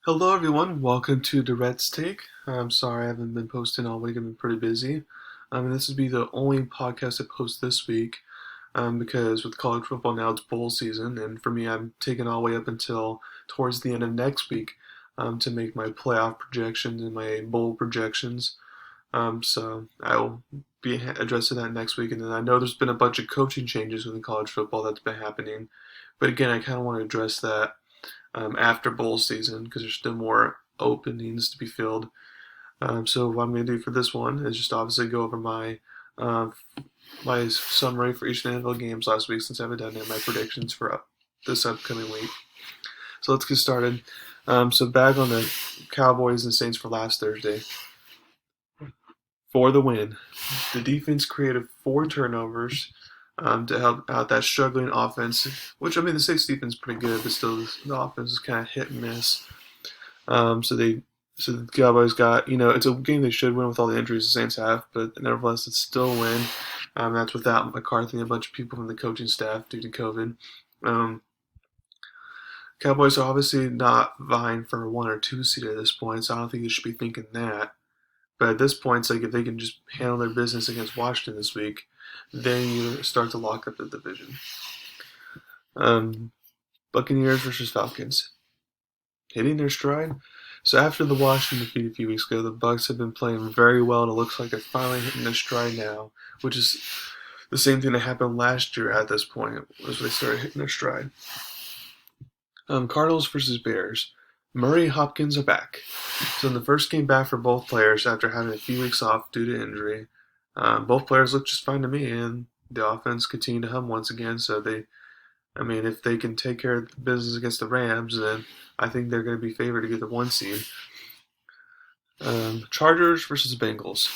Hello everyone, welcome to Durrett's Take. I'm sorry I haven't been posting all week, I've been pretty busy. This will be the only podcast I post this week because with college football now it's bowl season, and for me I'm taking all the way up until towards the end of next week to make my playoff projections and my bowl projections. So I will be addressing that next week, and then I know there's been a bunch of coaching changes within college football that's been happening, but again I kind of want to address that after bowl season because there's still more openings to be filled. So what I'm going to do for this one is just obviously go over uh, my summary for each of the NFL games last week since I haven't done it, my predictions for this upcoming week. So let's get started. So back on the Cowboys and Saints for last Thursday. For the win, the defense created 4 turnovers to help out that struggling offense, which I mean the Saints defense is pretty good, but still the offense is kind of hit and miss. So the Cowboys got, it's a game they should win with all the injuries the Saints have, but nevertheless, it's still a win. That's without McCarthy and a bunch of people from the coaching staff due to COVID. Um, Cowboys are obviously not vying for a 1 or 2 seed at this point, so I don't think they should be thinking that. But at this point, it's like if they can just handle their business against Washington this week, then you start to lock up the division. Buccaneers versus Falcons. Hitting their stride. So after the Washington defeat a few weeks ago, the Bucs have been playing very well, and it looks like they're finally hitting their stride now, which is the same thing that happened last year at this point, was they started hitting their stride. Cardinals versus Bears. Murray and Hopkins are back. So in the first game back for both players after having a few weeks off due to injury, both players look just fine to me, and the offense continued to hum once again. So if they can take care of the business against the Rams, then I think they're going to be favored to get the 1 seed. Chargers versus Bengals.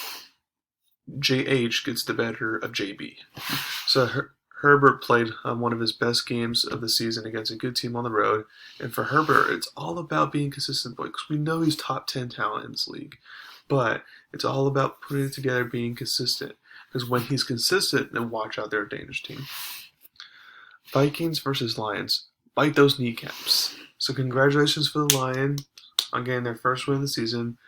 JH gets the better of JB. So Herbert played one of his best games of the season against a good team on the road. And for Herbert, it's all about being consistent, because we know he's top 10 talent in this league. But it's all about putting it together, being consistent. Because when he's consistent, then watch out, they're a dangerous team. Vikings versus Lions. Bite those kneecaps. So congratulations for the Lions on getting their first win of the season.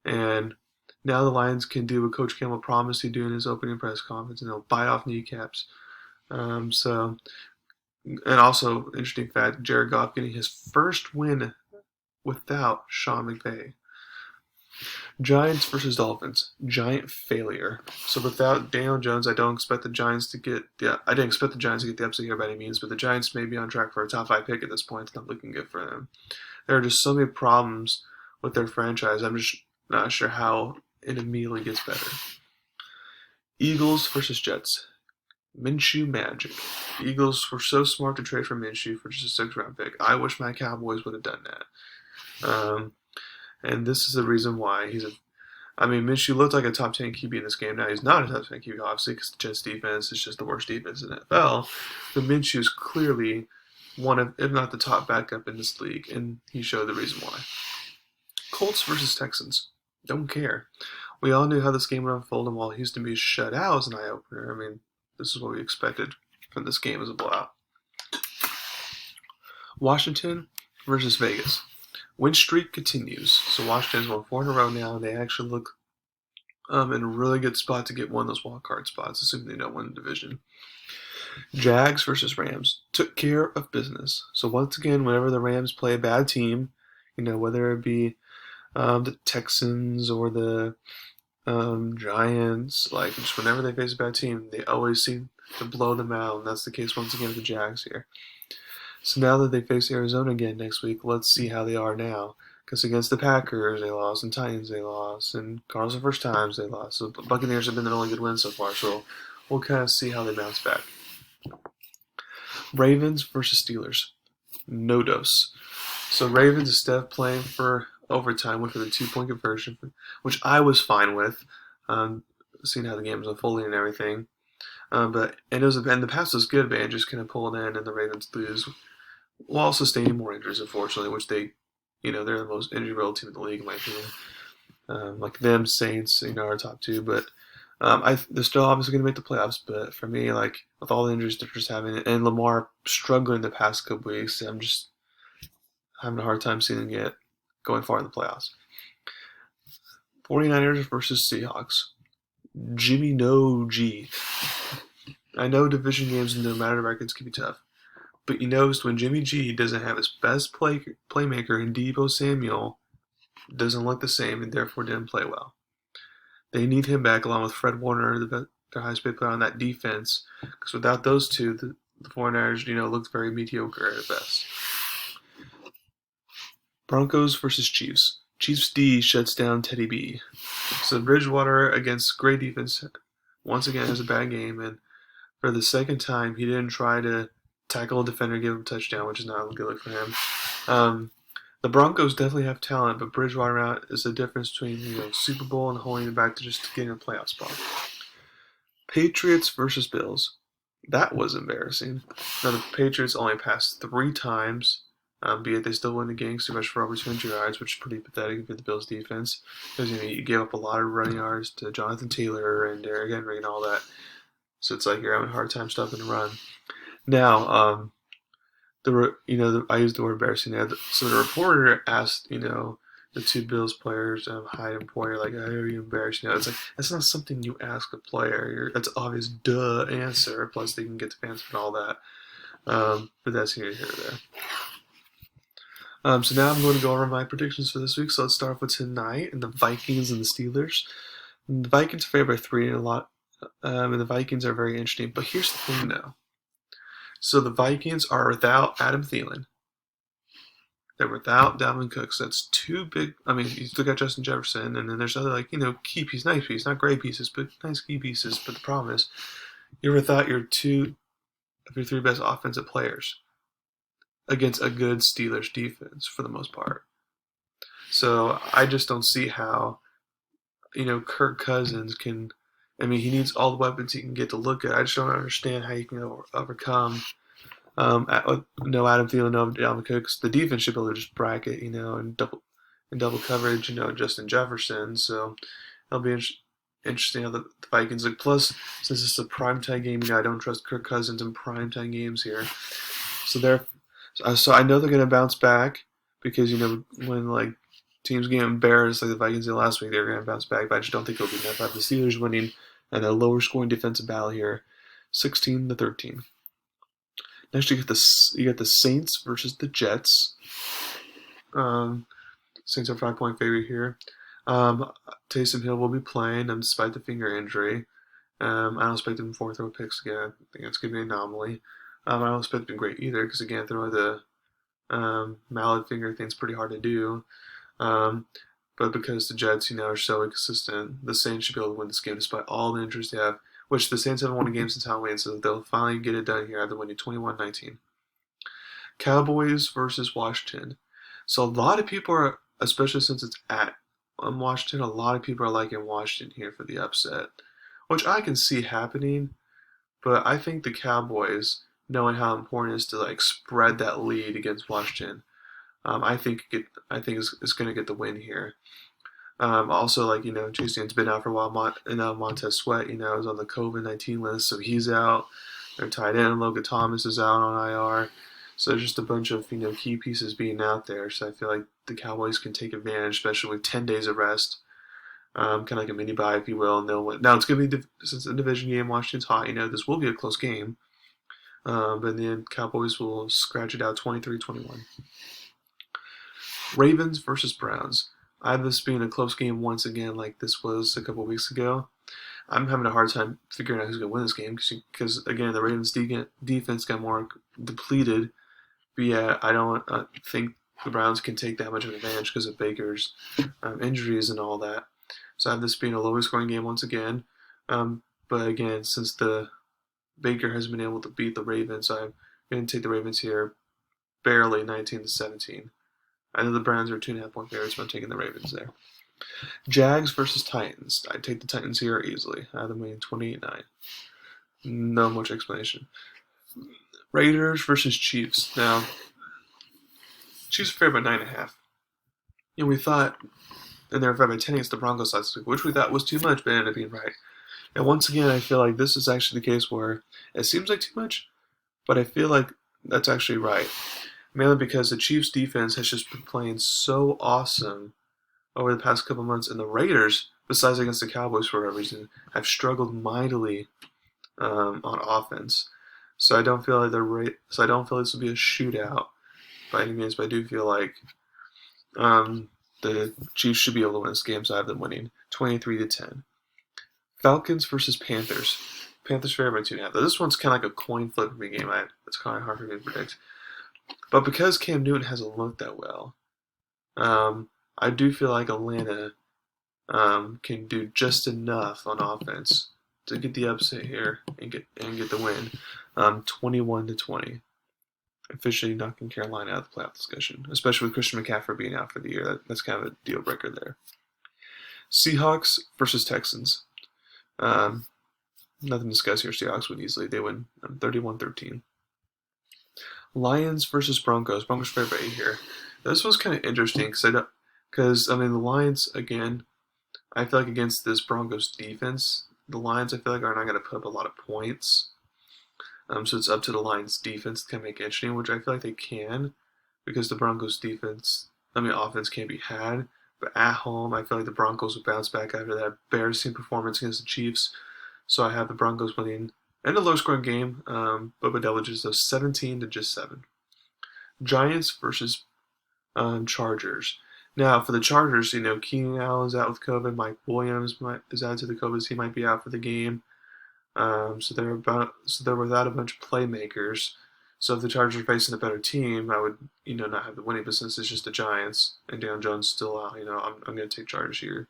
And now the Lions can do what Coach Campbell promised he'd do in his opening press conference, and they'll bite off kneecaps. And also, interesting fact, Jared Goff getting his first win without Sean McVay. Giants versus Dolphins. Giant failure. So without Daniel Jones, I didn't expect the Giants to get the upset here by any means, but the Giants may be on track for a top 5 pick at this point. It's not looking good for them. There are just so many problems with their franchise. I'm just not sure how it immediately gets better. Eagles versus Jets. Minshew magic. The Eagles were so smart to trade for Minshew for just a 6th-round pick. I wish my Cowboys would have done that. And this is the reason why Minshew looked like a top 10 QB in this game. Now he's not a top 10 QB, obviously, because the Jets defense is just the worst defense in the NFL. But Minshew is clearly one of, if not the top backup in this league, and he showed the reason why. Colts versus Texans. Don't care. We all knew how this game would unfold, and while Houston being shut out as an eye-opener, this is what we expected from this game as a blowout. Washington versus Vegas. Win streak continues. So Washington's won 4 in a row now. They actually look in a really good spot to get one of those wild card spots, assuming they don't win the division. Jags versus Rams. Took care of business. So once again, whenever the Rams play a bad team, whether it be the Texans or the Giants, just whenever they face a bad team, they always seem to blow them out, and that's the case once again with the Jags here. So now that they face Arizona again next week, let's see how they are now. Because against the Packers, they lost, and Titans, they lost, and Cardinals the first times, they lost. So the Buccaneers have been their only good win so far, so we'll kind of see how they bounce back. Ravens versus Steelers. No dose. So Ravens, instead of playing for overtime, went for the 2-point conversion, which I was fine with, seeing how the game was unfolding and everything. And the pass was good, but Andrews kind of pulled in, and the Ravens lose, while sustaining more injuries, unfortunately, which they're the most injury-riddled team in the league, in my opinion. Like them, Saints, are top 2, but they're still obviously going to make the playoffs. But for me, with all the injuries they're just having, and Lamar struggling the past couple weeks, I'm just having a hard time seeing them get going far in the playoffs. 49ers versus Seahawks. Jimmy No G. I know division games no matter records can be tough, but you noticed when Jimmy G doesn't have his best playmaker in Deebo Samuel, doesn't look the same and therefore didn't play well. They need him back along with Fred Warner, their highest paid player on that defense, because without those two, the 49ers, looked very mediocre at best. Broncos versus Chiefs. Chiefs D shuts down Teddy B. So Bridgewater against great defense once again has a bad game, and for the second time he didn't try to tackle a defender and give him a touchdown, which is not a good look for him. The Broncos definitely have talent, but Bridgewater out is the difference between Super Bowl and holding it back to just getting a playoff spot. Patriots versus Bills. That was embarrassing. Now the Patriots only passed 3 times. Be it they still win the game, so much for over 200 yards, which is pretty pathetic for the Bills' defense. Because you gave up a lot of running yards to Jonathan Taylor and Derrick Henry and all that. So it's like you're having a hard time stopping the run. Now, I used the word embarrassing. So the reporter asked, the 2 Bills players, Hyde and Poyer, like, "How are you embarrassed?" It's like that's not something you ask a player. That's obvious, duh answer. Plus, they can get the fans and all that. But that's here or there. So now I'm going to go over my predictions for this week. So let's start off with tonight and the Vikings and the Steelers. And the Vikings are favored by 3 and a lot, and the Vikings are very interesting. But here's the thing, though. So the Vikings are without Adam Thielen. They're without Dalvin Cook. So that's 2 big. I mean, you still got Justin Jefferson, and then there's other key pieces, nice pieces, not great pieces, but nice key pieces. But the problem is, you're without your 2 of your 3 best offensive players against a good Steelers defense for the most part. So I just don't see how, Kirk Cousins can. I mean, he needs all the weapons he can get to look at. I just don't understand how you can overcome no Adam Thielen, no Dalvin Cook. The defense should be able to just bracket, and double coverage, Justin Jefferson. So it'll be interesting how the Vikings look. Plus, since it's a primetime game, I don't trust Kirk Cousins in primetime games here. So I know they're going to bounce back because, when teams get embarrassed like the Vikings did last week, they're going to bounce back. But I just don't think it'll be enough. I have the Steelers winning and a lower scoring defensive battle here, 16-13. Next, you get the Saints versus the Jets. Saints are 5-point favorite here. Taysom Hill will be playing despite the finger injury. I don't expect him to throw picks again. I think it's going to be an anomaly. I don't expect him great either because, again, throwing the mallet finger thing's pretty hard to do. But because the Jets, are so inconsistent, the Saints should be able to win this game despite all the injuries they have, which the Saints haven't won a game since Halloween, so they'll finally get it done here after winning 21-19. Cowboys versus Washington. So a lot of people are, especially since it's at Washington, a lot of people are liking Washington here for the upset, which I can see happening, but I think the Cowboys, knowing how important it is to spread that lead against Washington, I think is going to get the win here. Also, Chase Young's been out for a while. Montez Sweat, is on the COVID-19 list, so he's out. Their tight end, Logan Thomas, is out on IR. So there's just a bunch of key pieces being out there. So I feel like the Cowboys can take advantage, especially with 10 days of rest, kind of like a mini bye, if you will, and they'll win. Now it's going to be since the division game, Washington's hot. This will be a close game, but in the end, Cowboys will scratch it out 23-21. Ravens versus Browns. I have this being a close game once again, like this was a couple weeks ago. I'm having a hard time figuring out who's going to win this game because again, the Ravens' defense got more depleted. But yeah, I don't think the Browns can take that much of an advantage because of Baker's injuries and all that. So I have this being a lower scoring game once again. But again, since the Baker has been able to beat the Ravens, I'm going to take the Ravens here barely 19-17. I know the Browns are 2.5-point favorites, but I'm taking the Ravens there. Jags versus Titans. I take the Titans here easily. I have them winning 28-9. No much explanation. Raiders versus Chiefs. Now, Chiefs are favored by 9.5. We thought, and they were favored by 10 against the Broncos last week, which we thought was too much, but ended up being right. And once again, I feel like this is actually the case where it seems like too much, but I feel like that's actually right. mainly because the Chiefs' defense has just been playing so awesome over the past couple months, and the Raiders, besides against the Cowboys for whatever reason, have struggled mightily on offense. So I don't feel like I don't feel this will be a shootout by any means, but I do feel like the Chiefs should be able to win this game, so I have them winning 23-10. Falcons versus Panthers. Panthers favored by 2.5. This one's kind of like a coin flip for me game. It's kind of hard for me to predict. But because Cam Newton hasn't looked that well, I do feel like Atlanta can do just enough on offense to get the upset here and get the win. 21-20. Officially knocking Carolina out of the playoff discussion, especially with Christian McCaffrey being out for the year. That's kind of a deal breaker there. Seahawks versus Texans. Nothing to discuss here. Seahawks win easily. They win 31-13. Lions versus Broncos. Broncos favored by 8 here. This was kind of interesting because the Lions again. I feel like against this Broncos defense, the Lions I feel like are not going to put up a lot of points. So it's up to the Lions defense to kind of make it interesting, which I feel like they can, because the Broncos offense can't be had. But at home, I feel like the Broncos will bounce back after that embarrassing performance against the Chiefs. So I have the Broncos winning in a low-scoring game, but by double digits, so 17-7. Giants versus Chargers. Now for the Chargers, Keenan Allen's out with COVID. Mike Williams is out to the COVID. He might be out for the game. So they're without a bunch of playmakers. So if the Chargers are facing a better team, I would not have the winning. But since it's just the Giants and Daniel Jones still out, I'm going to take Chargers here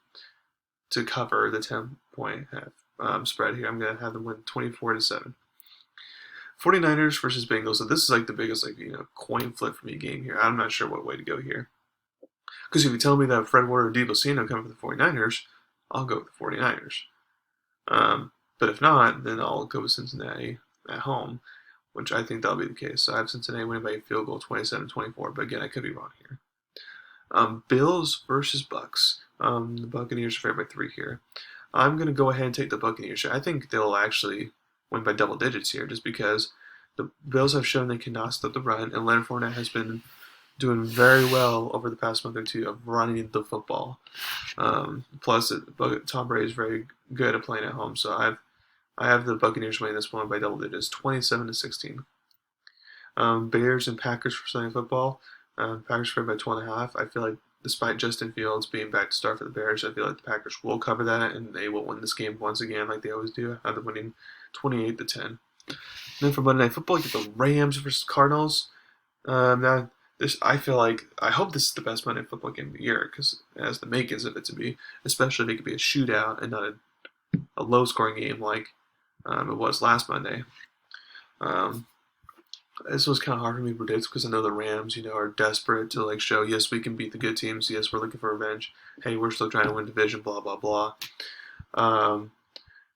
to cover the 10-point spread here. I'm going to have them win 24-7. 49ers versus Bengals. So this is like the biggest coin flip for me game here. I'm not sure what way to go here. Because if you tell me that Fred Warner or Deebo Samuel coming for the 49ers, I'll go with the 49ers. But if not, then I'll go with Cincinnati at home, which I think that'll be the case. So I have Cincinnati winning by a field goal, 27-24. But again, I could be wrong here. Bills versus Bucks. The Buccaneers are favored by 3 here. I'm going to go ahead and take the Buccaneers. I think they'll actually win by double digits here, just because the Bills have shown they cannot stop the run, and Leonard Fournette has been doing very well over the past month or two of running the football. Plus, Tom Brady is very good at playing at home, so I have the Buccaneers winning this one by double digits, 27-16. Bears and Packers for Sunday football. Packers favored by 12.5. I feel like despite Justin Fields being back to start for the Bears, I feel like the Packers will cover that, and they will win this game once again like they always do. I have them winning 28-10. Then for Monday Night Football, you get the Rams versus Cardinals. I hope this is the best Monday Night Football game of the year, because it has the makings of it to be, especially if it could be a shootout and not a low-scoring game like it was last Monday. This was kind of hard for me to predict because I know the Rams, are desperate to show, yes, we can beat the good teams. Yes, we're looking for revenge. Hey, we're still trying to win division. Blah blah blah.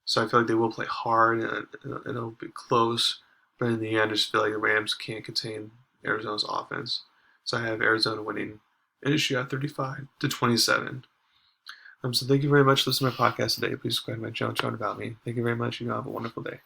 So I feel like they will play hard and it'll be close. But in the end, I just feel like the Rams can't contain Arizona's offense. So I have Arizona winning in a shootout 35-27. So thank you very much for listening to my podcast today. Please subscribe to my channel, about me. Thank you very much. Have a wonderful day.